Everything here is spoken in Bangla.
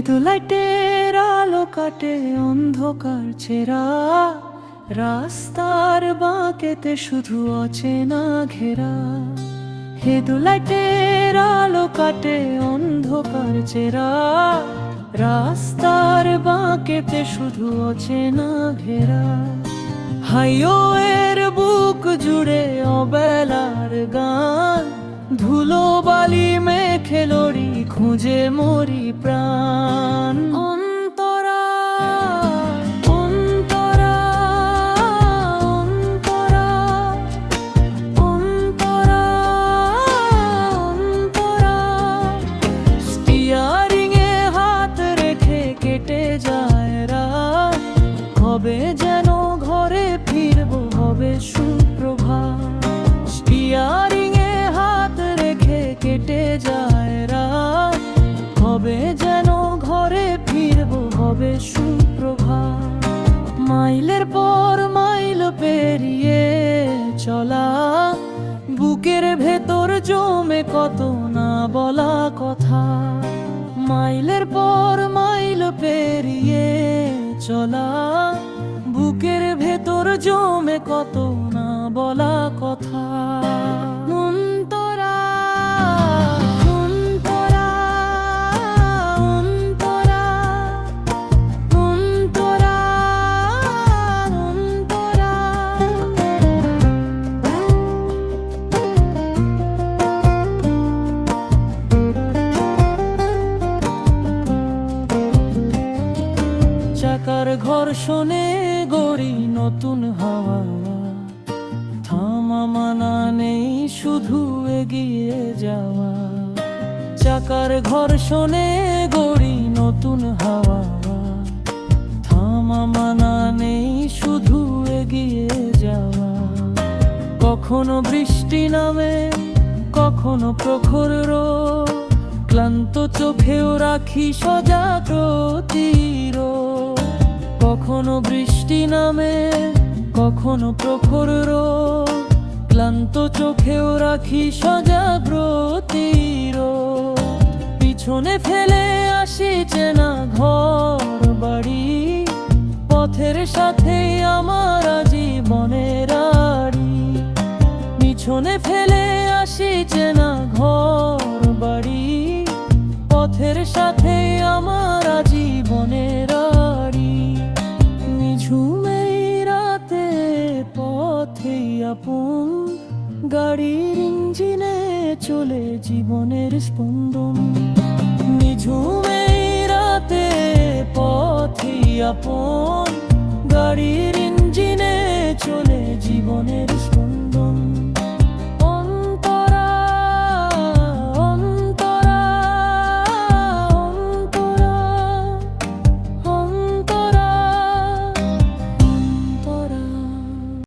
হেডলাইটের আলো কাটে অন্ধকার ছেঁড়া, রাস্তার বাঁকেতে শুধু অচেনা ঘেরা। হেডলাইটের আলো কাটে অন্ধকার ছেঁড়া, রাস্তার বাঁকেতে শুধু অচেনা ঘেরা। হাইওয়ের বুক জুড়ে অবেলার গান, ধুলো বালি মেখে লড়ি খুঁজে মরি প্রাণ। অন্তরা অন্তরা অন্তরা অন্তরা অন্তরা, স্টিয়ারিং এ হাত রেখে কেটে যায় রাত, হবে যেন ঘরে ফিরবো, হবে সুপ্রভাত। স্টিয়ারিং এ হাত রেখে কেটে যায় রাত, হবে যেন ঘরে ফিরবো, হবে সুপ্রভাত। মাইলের পর মাইল পেরিয়ে চলা, বুকের ভেতর জমে কত না বলা কথা। মাইলের পর মাইল পেরিয়ে চলা, বুকের ভেতর জমে কত না বলা কথা। অন্তরা অন্তরা অন্তরা অন্তরা অন্তরা। চাকার ঘর্ষণে গড়ি নতুন হাওয়া, থামা মানা নেই শুধু এগিয়ে যাওয়া। চাকার ঘর্ষণে গড়ি নতুন হাওয়া, থামা মানা নেই শুধু এগিয়ে যাওয়া। কখনো বৃষ্টি নামে, কখনো প্রখর রোদ, ক্লান্ত চোখেও রাখি সজাগ প্রতিরোধ। কখনো বৃষ্টি নামে, কখনো প্রখর রোদ, ক্লান্ত চোখেও রাখি সজাগ প্রতিরোধ। পিছনে ফেলে আসি চেনা ঘর বাড়ি, পথের সাথে আমার জীবনের আড়ি। পিছনে ফেলে আসি চেনা ঘর বাড়ি, পথের সাথে আমার জীবনের আড়ি। নিঝুমে রাতে পথে আপন, গাড়ির ইঞ্জিনে চলে জীবনের স্পন্দন। নিঝুমে রাতে পথে আপন,